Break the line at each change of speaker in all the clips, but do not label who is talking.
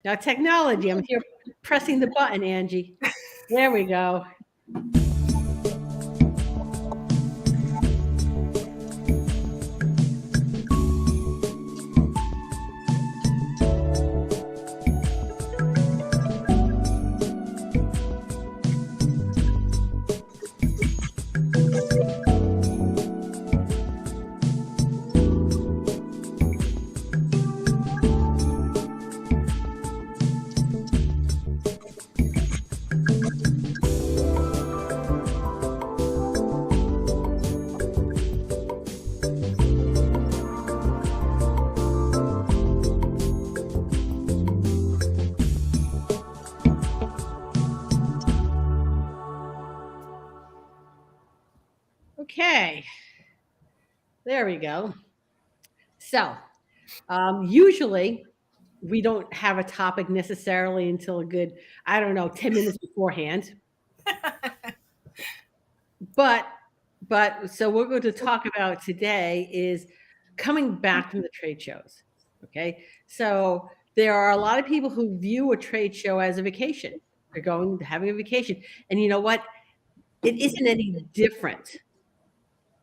Now, technology, I'm here pressing the button, Angie. There we go. Okay, there we go. So, usually we don't have a topic necessarily until a good, I don't know, 10 minutes beforehand. But so what we're going to talk about today is coming back from the trade shows. Okay. So there are a lot of people who view a trade show as a vacation. They're going having a vacation. And you know what? It isn't any different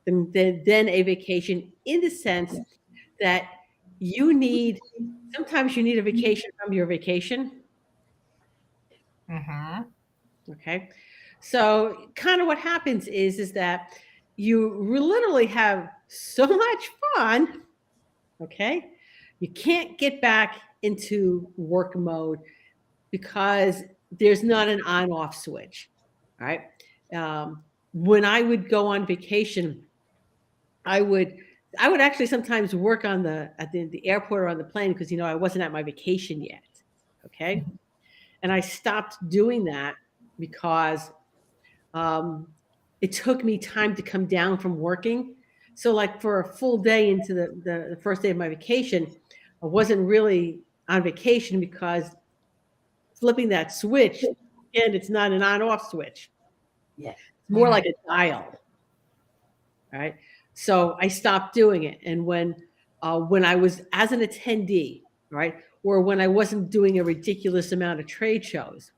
than a vacation in the sense that you need sometimes you need a vacation from your vacation.
Mm-hmm.
Okay. So kind of what happens is that you literally have so much fun. Okay. You can't get back into work mode because there's not an on off switch. All right. When I would go on vacation, I would I would actually sometimes work on the airport or on the plane because I wasn't at my vacation yet. Okay. And I stopped doing that because um, it took me time to come down from working. So, like for a full day into the first day of my vacation, I wasn't really on vacation because flipping that switch, and it's not an on off switch,
Yeah.
it's more like a dial. All right. So I stopped doing it. And when I was as an attendee, right, or when I wasn't doing a ridiculous amount of trade shows,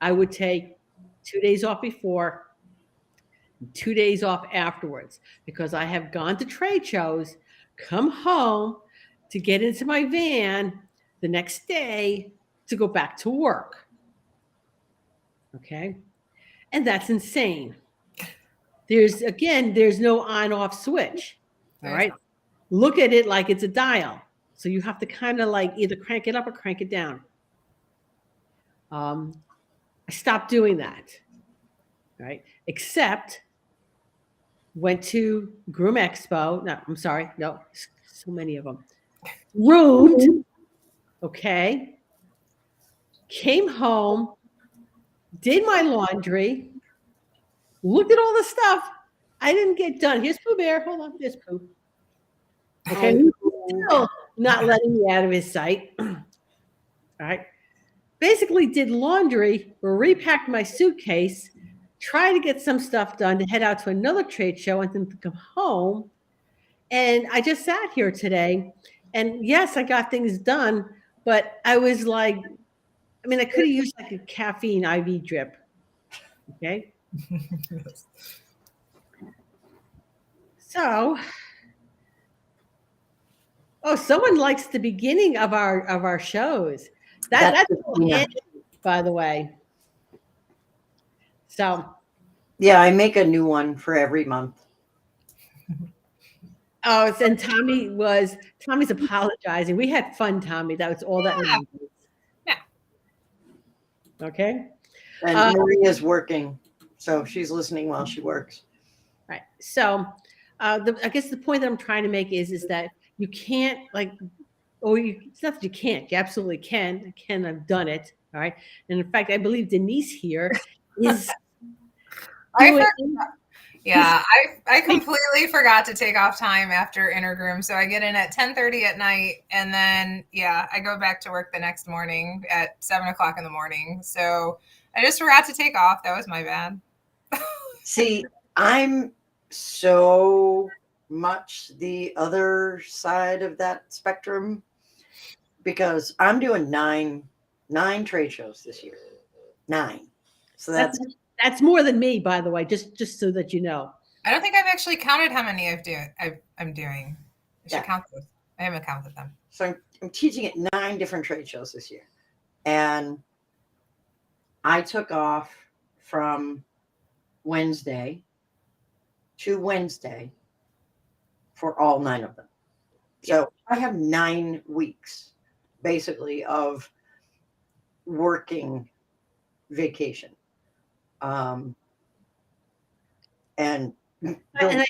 I would take 2 days off before, 2 days off afterwards, because I have gone to trade shows, come home to get into my van the next day to go back to work. Okay. And that's insane. There's no on off switch. All right. Look at it like it's a dial. So you have to kind of like either crank it up or crank it down. I stopped doing that. Right. Except went to Groom Expo. No, I'm sorry. No, so many of them. Roomed. Okay. Came home, did my laundry, looked at all the stuff I didn't get done. Here's Pooh Bear. Hold on. Here's Pooh. Okay. Still not letting me out of his sight. All right. Basically did laundry, repacked my suitcase, tried to get some stuff done to head out to another trade show and then to come home. And I just sat here today. And yes, I got things done, but I was like, I could have used like a caffeine IV drip. Okay. So, someone likes the beginning of our shows. That's by the way. So,
yeah, I make a new one for every month.
oh, and Tommy's apologizing. We had fun, Tommy. That was all that matters.
Yeah.
Okay.
And Maria's working, so she's listening while she works.
Right. So, I guess the point that I'm trying to make is that you can't it's not that you can't. You absolutely can. I've done it. All right. And in fact, I believe Denise here is.
Yeah, I completely forgot to take off time after intergroom, so I get in at 10:30 at night, and then I go back to work the next morning at 7:00 in the morning. So I just forgot to take off. That was my bad.
See, I'm so much the other side of that spectrum because I'm doing 9 9 trade shows this year. 9. So
That's more than me, by the way, just so that you know.
I don't think I've actually counted how many I'm doing. I should
Yeah.
count those. I haven't counted them.
So I'm teaching at 9 different trade shows this year. And I took off from Wednesday to Wednesday for all 9 of them. So I have 9 weeks basically of working vacation. And
I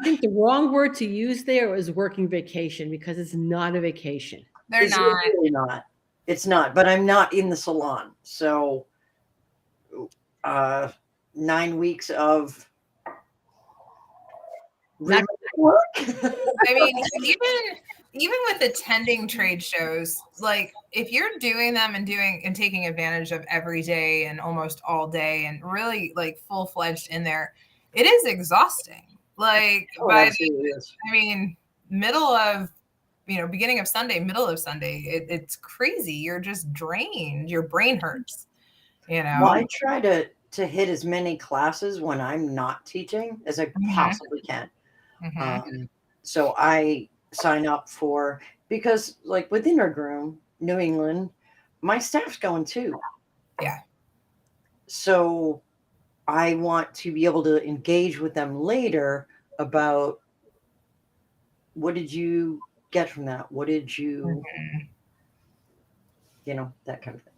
think the wrong word to use there is working vacation, because it's not a vacation.
They're
it's
not.
really not. It's not, but I'm not in the salon. So 9 weeks of
Not-
work.
I mean, even with attending trade shows, like if you're doing them and taking advantage of every day and almost all day and really like full-fledged in there, it is exhausting. Like middle of beginning of Sunday, middle of Sunday, it's crazy. You're just drained. Your brain hurts.
Well, I try to hit as many classes when I'm not teaching as I possibly can. So I sign up for, because like with Intergroom, New England, my staff's going too.
Yeah.
So I want to be able to engage with them later about, what did you get from that? What did you, that kind of thing.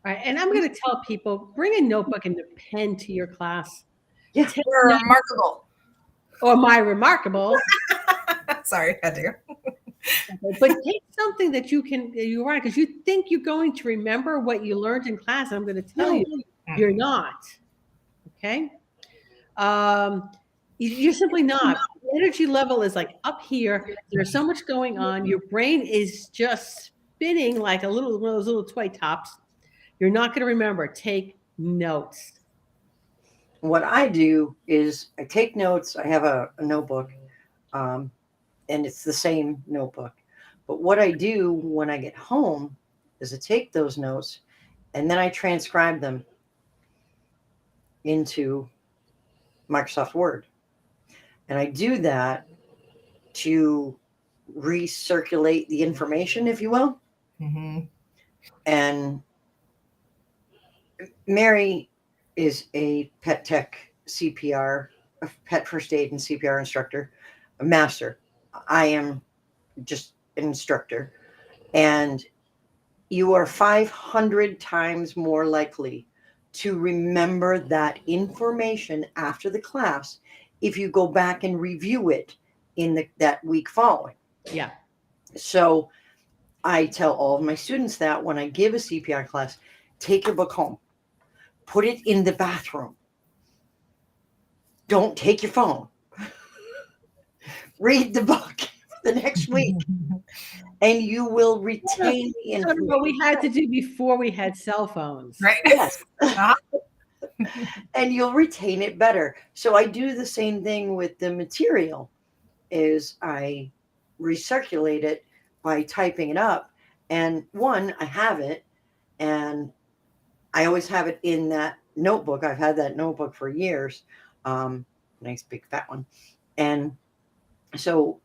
All right, and I'm going to tell people, bring a notebook and a pen to your class.
Yeah,
we're remarkable.
Or my remarkable.
Sorry, I do.
But take something that you're right, because you think you're going to remember what you learned in class. And I'm going to tell you, you're not. Okay? You're simply not. The energy level is like up here. There's so much going on. Your brain is just spinning like one of those little toy tops. You're not going to remember. Take notes.
What I do is I take notes. I have a notebook, and it's the same notebook. But what I do when I get home is I take those notes and then I transcribe them into Microsoft Word. And I do that to recirculate the information, if you will. And Mary is a pet tech CPR, a pet first aid and CPR instructor, a master. I am just an instructor. And you are 500 times more likely to remember that information after the class if you go back and review it in that week following.
Yeah.
So I tell all of my students that when I give a CPR class, take your book home, put it in the bathroom. Don't take your phone. Read the book the next week, and you will retain the information.
What we had to do before we had cell phones.
Right.
Yes. And you'll retain it better. So I do the same thing with the material, is I recirculate it by typing it up. And I have it, and I always have it in that notebook. I've had that notebook for years. Nice big fat one. And so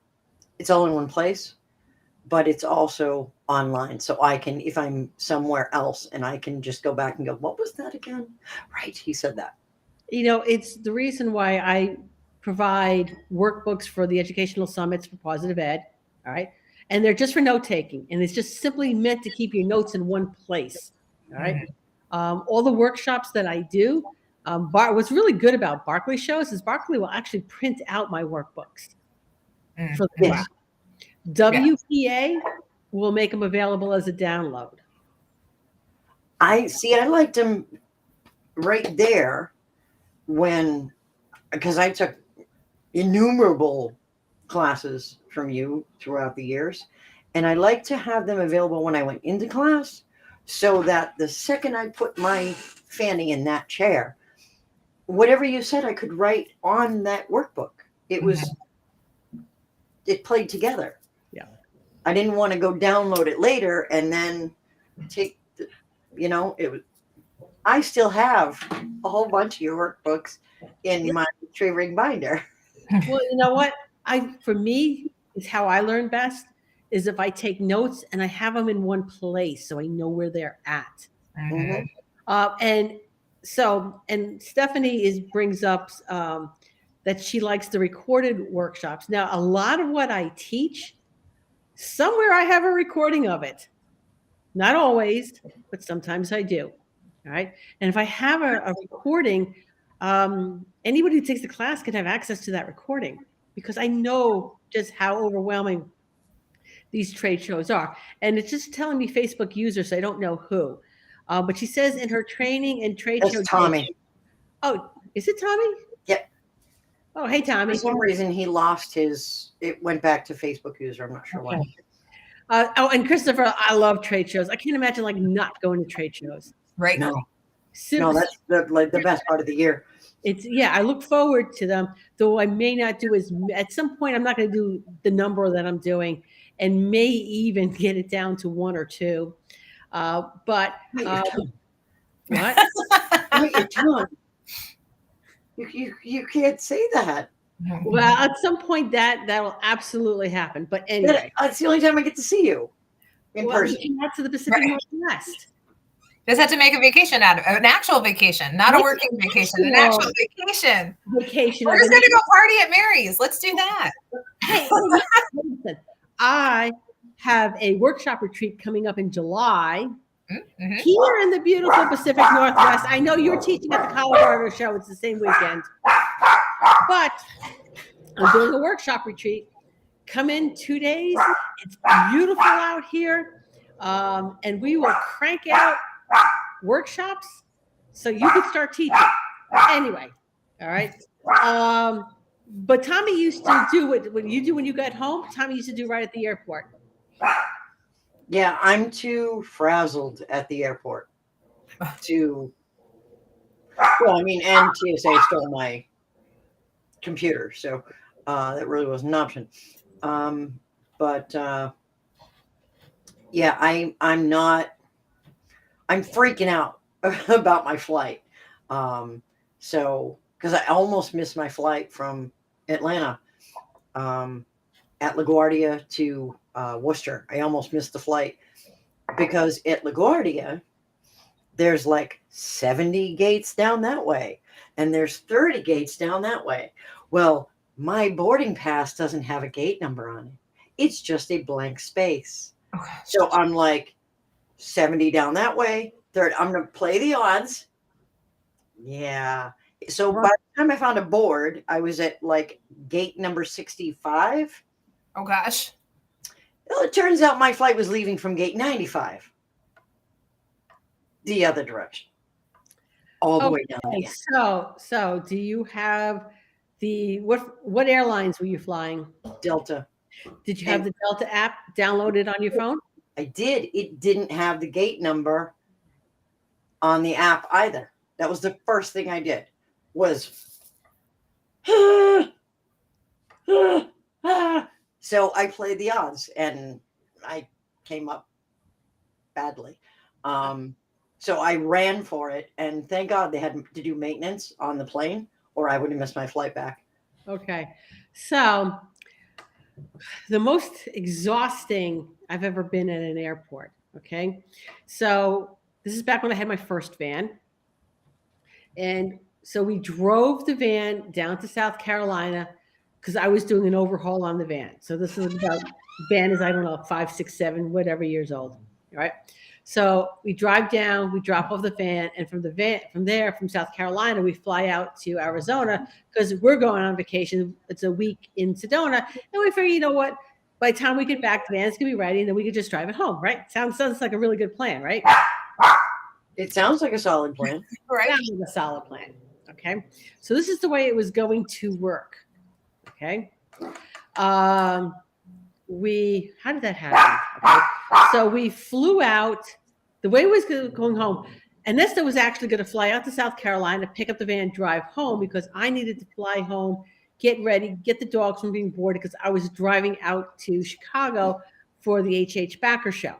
it's all in one place, but it's also online. So I can, if I'm somewhere else, and I can just go back and go, what was that again? Right. He said that.
It's the reason why I provide workbooks for the educational summits for positive ed. All right. And they're just for note taking. And it's just simply meant to keep your notes in one place. All right. All the workshops that I do, what's really good about Barkley shows is Barkley will actually print out my workbooks for the class. WPA will make them available as a download.
I liked them right there because I took innumerable classes from you throughout the years, and I like to have them available when I went into class, so that the second I put my fanny in that chair, whatever you said, I could write on that workbook. It played together.
Yeah.
I didn't want to go download it later and then take you know, it was. I still have a whole bunch of your workbooks in my tree ring binder.
Well, you know what? For me, is how I learn best is if I take notes and I have them in one place so I know where they're at.
Mhm.
And so, and Stephanie brings up that she likes the recorded workshops. Now, a lot of what I teach, somewhere I have a recording of it. Not always, but sometimes I do. All right. And if I have a recording, anybody who takes the class can have access to that recording because I know just how overwhelming these trade shows are. And it's just telling me Facebook users, so I don't know who. But she says in her training and trade show
That's Tommy.
Oh, is it Tommy?
Yep.
Oh, hey,
For
Tommy.
some reason, he lost his. It went back to Facebook user. I'm not sure why.
Oh, and Christopher, I love trade shows. I can't imagine like not going to trade shows.
Right.
No, that's the best part of the year.
I look forward to them, though I may not do at some point I'm not going to do the number that I'm doing and may even get it down to one or two. But
Bite your tongue.
what?
Bite your tongue. You can't say that.
Well, at some point that will absolutely happen. But anyway,
That's the only time I get to see you in person.
We came out to the Pacific Northwest.
Just have to make a vacation out of it, an actual vacation, not a working vacation, an actual vacation.
Vacation.
We're just going to go party at Mary's. Let's do that.
Hey, listen, I have a workshop retreat coming up in July here in the beautiful Pacific Northwest. I know you're teaching at the Colorado show. It's the same weekend. But I'm doing a workshop retreat. Come in 2 days. It's beautiful out here. And we will crank out workshops so you can start teaching. Anyway, all right. But Tommy used to do what you do when you got home. Tommy used to do right at the airport.
Yeah, I'm too frazzled at the airport to. Well, I mean, and TSA stole my computer, so that really wasn't an option. But yeah, I'm not. I'm freaking out about my flight. So because I almost missed my flight from Atlanta at LaGuardia to Worcester. I almost missed the flight because at LaGuardia there's like 70 gates down that way and there's 30 gates down that way. Well, my boarding pass doesn't have a gate number on it. It's just a blank space. So I'm like 70 down that way. I'm going to play the odds. Yeah. So by the time I found a board, I was at like gate number 65.
Oh, gosh.
Well, it turns out my flight was leaving from gate 95. The other direction. All the way down there.
So do you have what airlines were you flying?
Delta.
Did you have the Delta app downloaded on your phone?
I did. It didn't have the gate number on the app either. That was the first thing I did was so I played the odds and I came up badly. So I ran for it and thank God they had to do maintenance on the plane or I would have missed my flight back.
Okay. So the most exhausting I've ever been at an airport. Okay. So this is back when I had my first van. And so we drove the van down to South Carolina because I was doing an overhaul on the van. So this is about van is, I don't know, 5, 6, 7, whatever years old. All right. So we drive down, we drop off the van, and from there, from South Carolina, we fly out to Arizona because we're going on vacation. It's a week in Sedona. And we figure, you know what? By the time we get back, the van's gonna be ready, and then we could just drive it home, right? Sounds like a really good plan, right?
It sounds like a solid plan.
Right.
Sounds like a solid plan. Okay. So this is the way it was going to work. Okay. How did that happen? Okay. So we flew out. The way it was going home, and Nesta was actually going to fly out to South Carolina, pick up the van, drive home because I needed to fly home, get ready, get the dogs from being boarded because I was driving out to Chicago for the H.H. Backer show.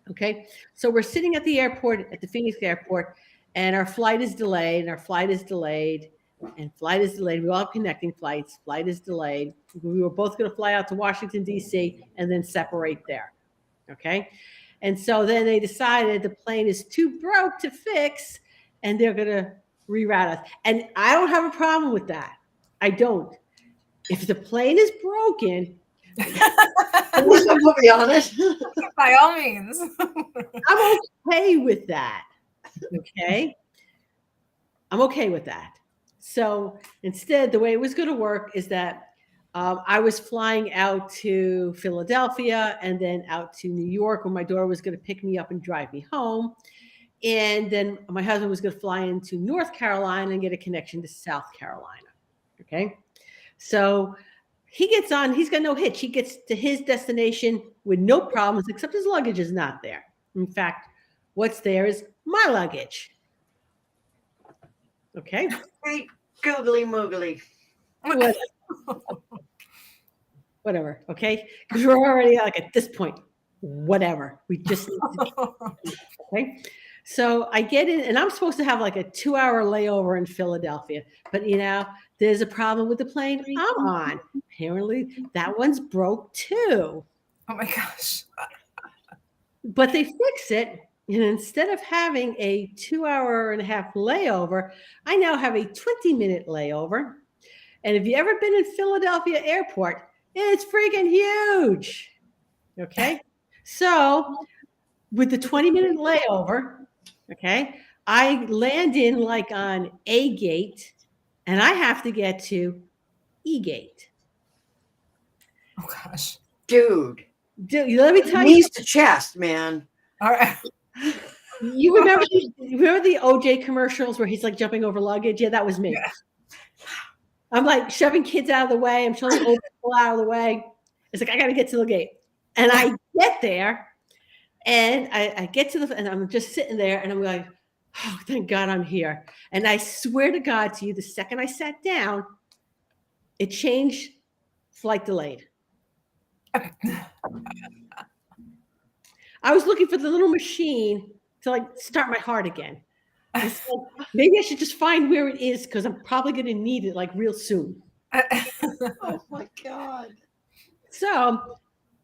Okay. So we're sitting at the airport, at the Phoenix airport, and our flight is delayed, and our flight is delayed, and flight is delayed. We all have connecting flights. Flight is delayed. We were both going to fly out to Washington, D.C., and then separate there. Okay. And so then they decided the plane is too broke to fix, and they're going to reroute us. And I don't have a problem with that. I don't. If the plane is broken,
We'll be honest.
By all means.
I'm okay with that. Okay. I'm okay with that. So instead, the way it was going to work is that I was flying out to Philadelphia and then out to New York, where my daughter was going to pick me up and drive me home. And then my husband was going to fly into North Carolina and get a connection to South Carolina. Okay. So he gets on, he's got no hitch. He gets to his destination with no problems, except his luggage is not there. In fact, what's there is my luggage. Okay.
Great googly moogly.
Whatever. Okay. Because we're already like at this point, whatever. We just need to. Okay. So I get in, and I'm supposed to have like a 2-hour layover in Philadelphia, but there's a problem with the plane I'm on. Apparently, that one's broke too.
Oh my gosh.
But they fix it. And instead of having a 2.5-hour layover, I now have a 20-minute layover. And if you've ever been in Philadelphia airport, it's freaking huge. Okay. So with the 20-minute layover, okay, I land in like on A gate, and I have to get to E gate.
Oh gosh.
Dude.
Let me tell you.
Knees to chest, man.
All right.
You remember the OJ commercials where he's like jumping over luggage? Yeah, that was me.
Yeah.
I'm like shoving kids out of the way. I'm shoving old people out of the way. It's like, I got to get to the gate. And I get there, and I get to and I'm just sitting there, and I'm like, oh, thank God I'm here. And I swear to God to you, the second I sat down, it changed, flight delayed. I was looking for the little machine to like start my heart again. So maybe I should just find where it is, because I'm probably going to need it like real soon.
Oh my God.
So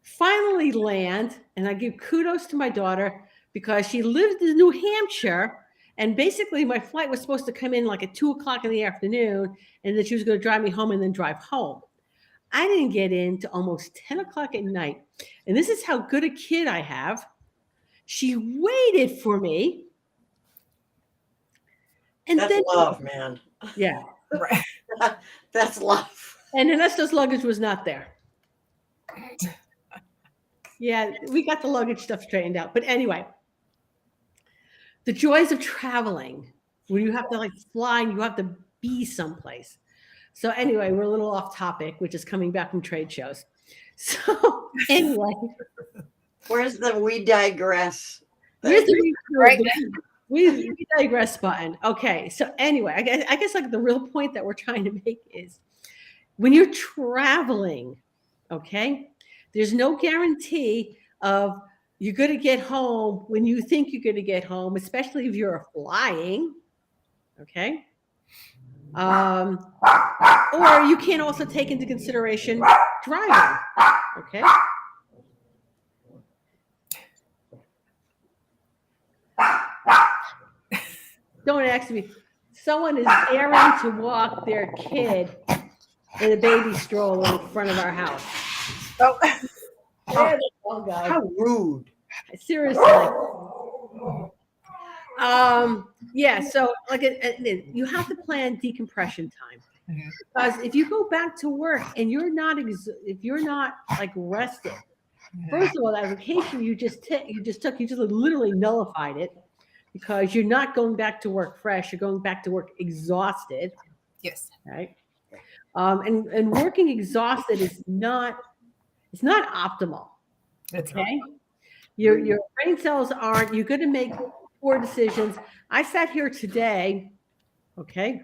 finally land, and I give kudos to my daughter because she lived in New Hampshire, and basically my flight was supposed to come in like at 2:00 in the afternoon, and then she was going to drive me home and then drive home. I didn't get in to almost 10:00 at night. And this is how good a kid I have. She waited for me. And
That's
then
love, man.
Yeah.
Right.
That's love.
And Ernesto's luggage was not there. Yeah, we got the luggage stuff straightened out. But anyway, the joys of traveling, when you have to like fly and you have to be someplace. So anyway, we're a little off topic, which is coming back from trade shows. So anyway,
Where's the we digress?
here's the
Right.
we digress button. Okay, so anyway, I guess like the real point that we're trying to make is when you're traveling, okay, there's no guarantee of you're going to get home when you think you're going to get home, especially if you're flying, okay? Or you can also take into consideration driving, okay? Don't ask me. Someone is daring to walk their kid in a baby stroller in front of our house.
Oh.
Oh, God.
How rude.
Seriously. Yeah, so like you have to plan decompression time.
Mhm.
Because if you go back to work and you're not if you're not like rested, first of all, that vacation you just literally nullified it, because you're not going back to work fresh. You're going back to work exhausted.
Yes.
Right. And working exhausted is not optimal. Okay. Your brain cells aren't, you're going to make poor decisions. I sat here today. Okay.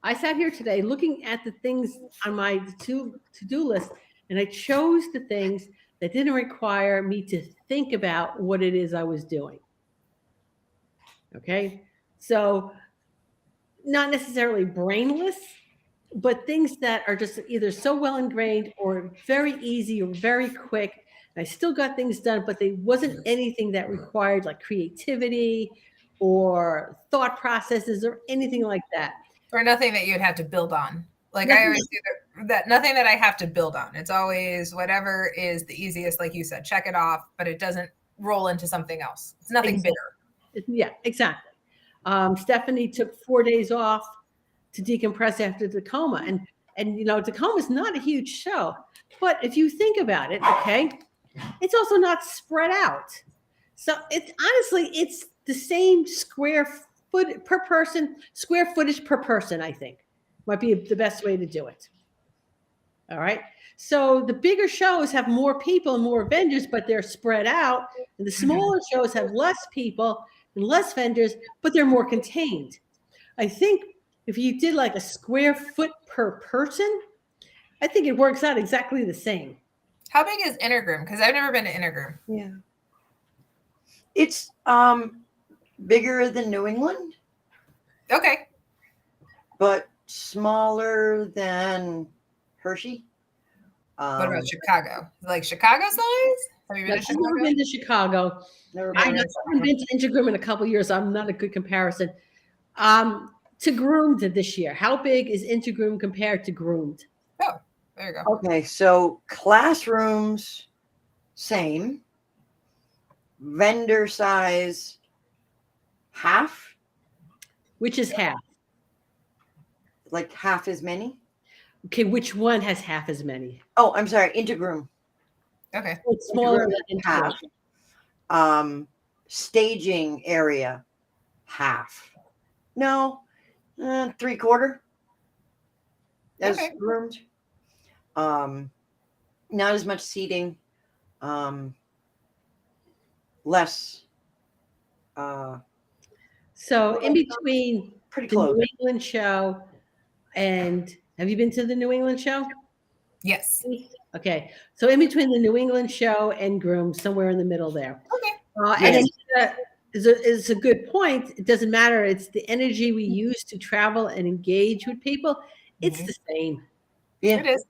I sat here today looking at the things on my to-do list, and I chose the things that didn't require me to think about what it is I was doing. Okay. So, not necessarily brainless, but things that are just either so well ingrained or very easy or very quick. I still got things done, but there wasn't anything that required like creativity or thought processes or anything like that.
Or nothing that you'd have to build on. Like
Nothing
I always do that, nothing that I have to build on. It's always whatever is the easiest, like you said, check it off, but it doesn't roll into something else. It's nothing
Exactly.
bigger.
Yeah, exactly. Stephanie took 4 days off to decompress after Tacoma, and Tacoma is not a huge show, but if you think about it, okay, it's also not spread out. So it's honestly it's the same square footage per person. I think might be the best way to do it. All right. So the bigger shows have more people and more vendors, but they're spread out. And the smaller shows have less people and less vendors, but they're more contained. I think if you did like a square foot per person, I think it works out exactly the same.
How big is Intergroom? Because I've never been to Intergroom.
Yeah. It's bigger than New England,
Okay.
but smaller than Hershey.
What about Chicago? Like Chicago size? Have you been to
I've never
Chicago?
been to Chicago.
Never
I
been there.
haven't been to Intergroom in a couple of years. I'm not a good comparison. To Groomed this year, how big is Intergroom compared to Groomed?
Oh, there you go.
Okay, so classrooms, same. Vendor size, half,
Which is half?
like half as many.
Okay, which one has half as many?
Oh, I'm sorry, Intergroom.
Okay.
So it's smaller
Intergroom
than
half.
Intergroom.
Staging area, half. No, 3/4. As
Okay.
roomed. Not as much seating. Less.
So in between
Pretty
the
close.
New England show and have you been to the New England show?
Yes.
Okay, so in between the New England show and Groom, somewhere in the middle there.
Okay.
And it's a good point. It doesn't matter. It's the energy we use to travel and engage with people. It's the same.
Yeah.
It is.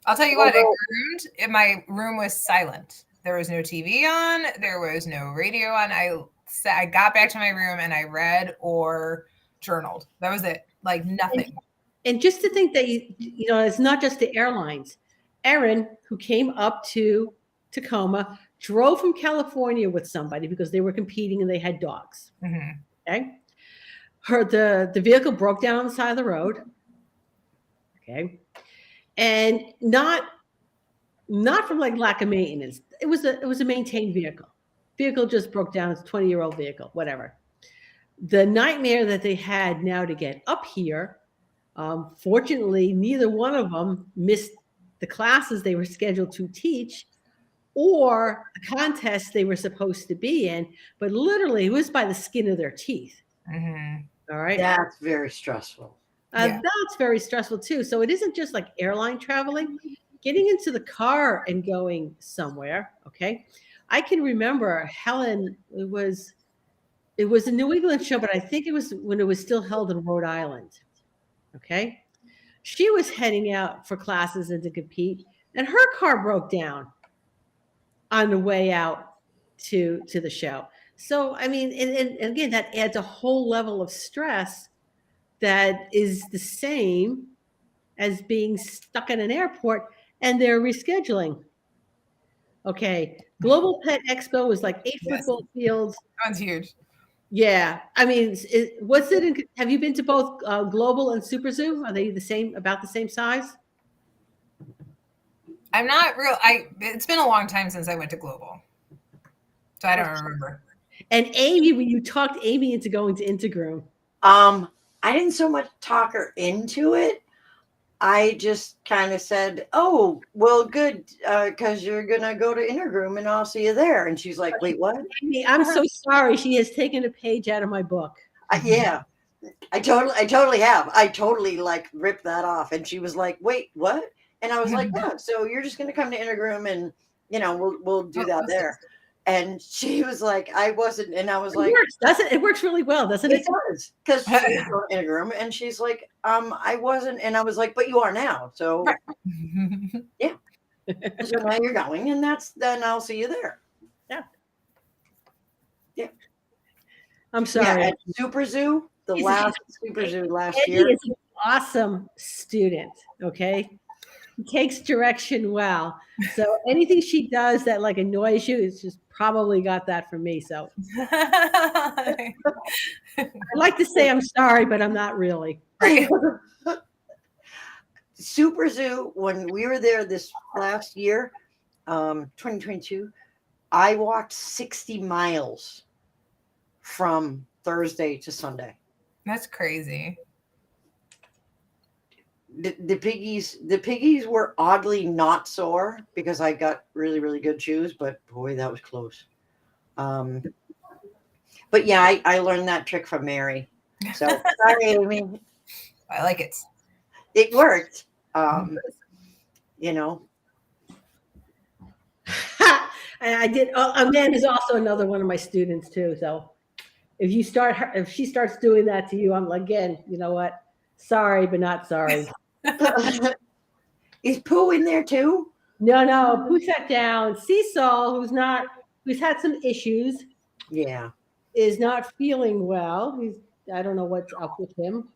I'll tell you what, at Groomed, my room was silent. There was no TV on. There was no radio on. I got back to my room and I read or journaled. That was it. Like nothing.
And just to think that it's not just the airlines. Erin, who came up to Tacoma, drove from California with somebody because they were competing and they had dogs.
Mhm.
Okay, the vehicle broke down on the side of the road. Okay, and not from like lack of maintenance. It was a maintained vehicle. Vehicle just broke down. It's a 20-year-old vehicle. Whatever. The nightmare that they had now to get up here. Fortunately, neither one of them missed the classes they were scheduled to teach or the contest they were supposed to be in, but literally it was by the skin of their teeth.
Mhm.
All right.
That's very stressful.
Yeah.
That's very stressful too. So it isn't just like airline traveling, getting into the car and going somewhere. Okay. I can remember Helen, it was a New England show, but I think it was when it was still held in Rhode Island. Okay. She was heading out for classes and to compete, and her car broke down on the way out to the show. So, I mean, and again, that adds a whole level of stress that is the same as being stuck in an airport and they're rescheduling. Okay. Global Pet Expo was like 8
Yes.
football fields.
That was huge.
Yeah. I mean, have you been to both Global and Super Zoo? Are they about the same size?
I'm not real. It's been a long time since I went to Global, so I don't remember.
And Amy, when you talked Amy into going to Intergroom.
I didn't so much talk her into it. I just kind of said, "Oh, well, good, because you're gonna go to Intergroom, and I'll see you there." And she's like, "Wait, what?"
Amy, I'm so sorry. She has taken a page out of my book.
Yeah, I totally have. I totally like ripped that off. And she was like, "Wait, what?" And I was like, "Yeah, so you're just gonna come to Intergroom and we'll do that there. And she was like, I wasn't, and I was like,
works, doesn't it? It works really well, doesn't it?
it does, because she's in a room, and she's like, I wasn't, and I was like, but you are now, so yeah. So now you're going, and then I'll see you there. Yeah.
I'm sorry.
Yeah, at Super Zoo, Super Zoo last
Eddie
year.
is an awesome student. Okay, he takes direction well. So anything she does that like annoys you, it's just probably got that from me. So I like to say I'm sorry, but I'm not really.
Super Zoo, when we were there this last year, 2022, I walked 60 miles from Thursday to Sunday.
That's crazy.
The piggies were oddly not sore because I got really, really good shoes, but boy, that was close. But yeah, I learned that trick from Mary. So sorry, Amy.
I like it.
It worked.
I did. Amanda is also another one of my students too. So if she starts doing that to you, I'm like, again, you know what? Sorry, but not sorry.
Is Pooh in there too?
No. Pooh sat down. Cecil, who's had some issues,
Yeah,
is not feeling well. I don't know what's up with him,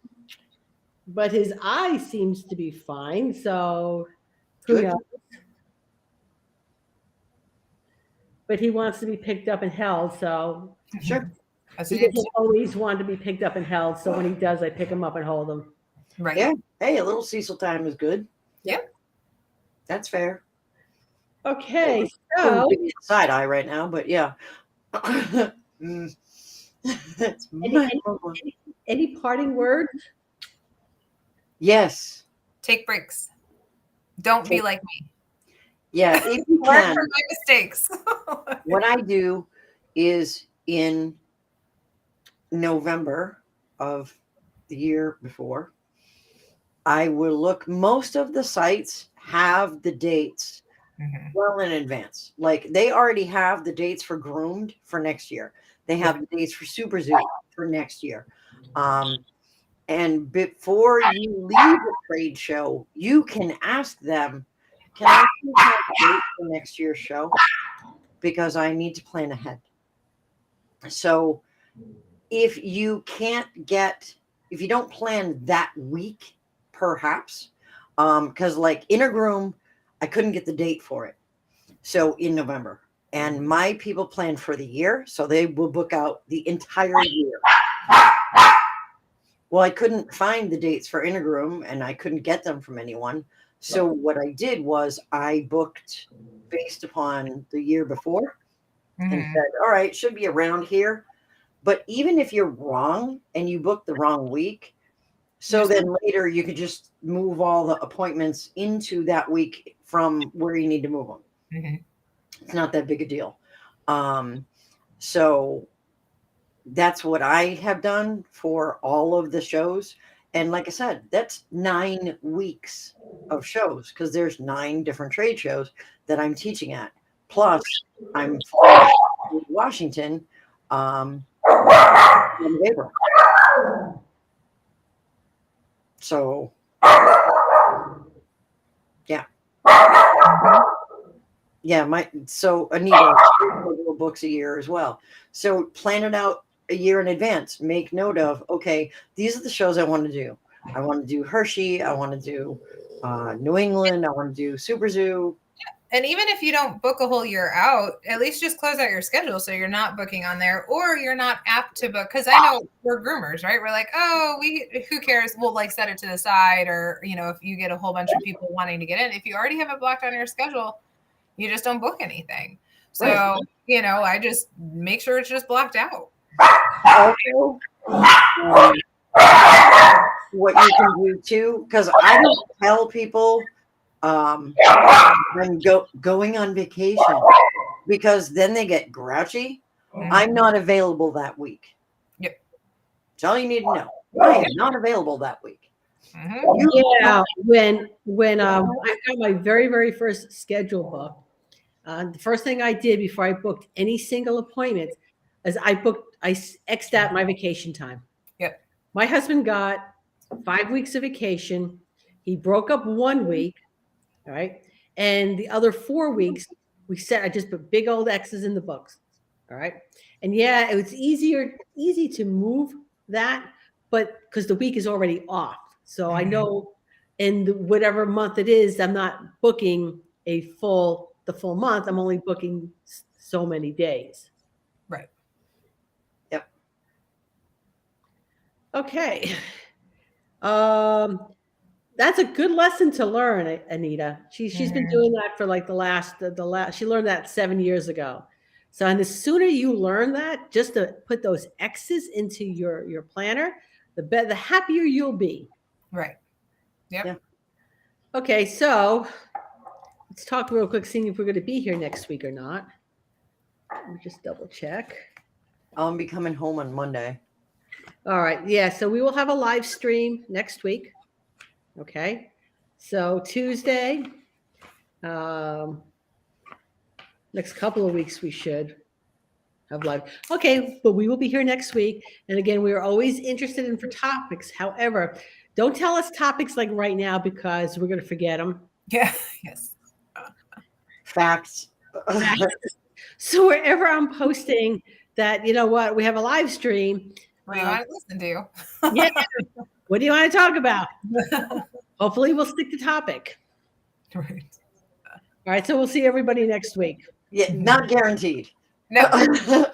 but his eye seems to be fine. So who
good.
knows? But he wants to be picked up and held. So
Sure.
he doesn't always want to be picked up and held. So when he does, I pick him up and hold him.
Right.
Yeah. Hey, a little Cecil time is good.
Yep.
That's fair.
Okay. So
side eye right now, but yeah.
Any parting words?
Yes.
Take breaks. Don't be like me.
Yeah, if you
Learn
can.
from my mistakes.
What I do is in November of the year before, I will look. Most of the sites have the dates well in advance. Like they already have the dates for groomed for next year. They have the dates for Super Zoo for next year. And before you leave a trade show, you can ask them, can I please have a date for next year's show? Because I need to plan ahead. So if you don't plan that week, perhaps, because like Intergroom, I couldn't get the date for it. So in November. And my people plan for the year, so they will book out the entire year. Well, I couldn't find the dates for Intergroom, and I couldn't get them from anyone. So what I did was I booked based upon the year before and said, all right, it should be around here. But even if you're wrong and you booked the wrong week, so then later you could just move all the appointments into that week from where you need to move them. It's not that big a deal. So that's what I have done for all of the shows. And like I said, that's 9 weeks of shows because there's 9 different trade shows that I'm teaching at. Plus, I'm flying to Washington in April. So, yeah. Yeah, so Anita books a year as well. So plan it out a year in advance. Make note of, okay, these are the shows I want to do. I want to do Hershey. I want to do New England. I want to do Super Zoo.
And even if you don't book a whole year out, at least just close out your schedule so you're not booking on there or you're not apt to book. Because I know we're groomers, right? We're like, oh, who cares? We'll like set it to the side, or if you get a whole bunch of people wanting to get in, if you already have it blocked on your schedule, you just don't book anything. So, I just make sure it's just blocked out.
Also, what you can do too, because I don't tell people when going on vacation, because then they get grouchy. I'm not available that week.
Yep.
That's all you need to know. I am not available that week.
Yeah, when I got my very, very first schedule book, The first thing I did before I booked any single appointment is I X'd out my vacation time.
Yep.
My husband got 5 weeks of vacation. He broke up 1 week, all right? And the other 4 weeks, I just put big old X's in the books, all right? And yeah, it was easy to move that, but because the week is already off. So I know in whatever month it is, I'm not booking the full month. I'm only booking so many days.
Right.
Yep.
Okay. That's a good lesson to learn, Anita. She's been doing that for like the last. She learned that 7 years ago. So, and the sooner you learn that, just to put those X's into your planner, the happier you'll be.
Right. Yep.
Yeah.
Okay, so let's talk real quick, seeing if we're going to be here next week or not. Let me just double check.
I'll be coming home on Monday.
All right. Yeah. So we will have a live stream next week. Okay. So Tuesday, next couple of weeks, we should have live. Okay. But we will be here next week. And again, we are always interested in for topics. However, don't tell us topics like right now because we're going to forget them.
Yeah. Yes.
Facts.
So wherever I'm posting that, you know what, we have a live stream.
What do you want to listen to?
Yeah. What do you want to talk about? Hopefully we'll stick to topic.
Right.
All right. So we'll see everybody next week.
Yeah, not guaranteed.
No.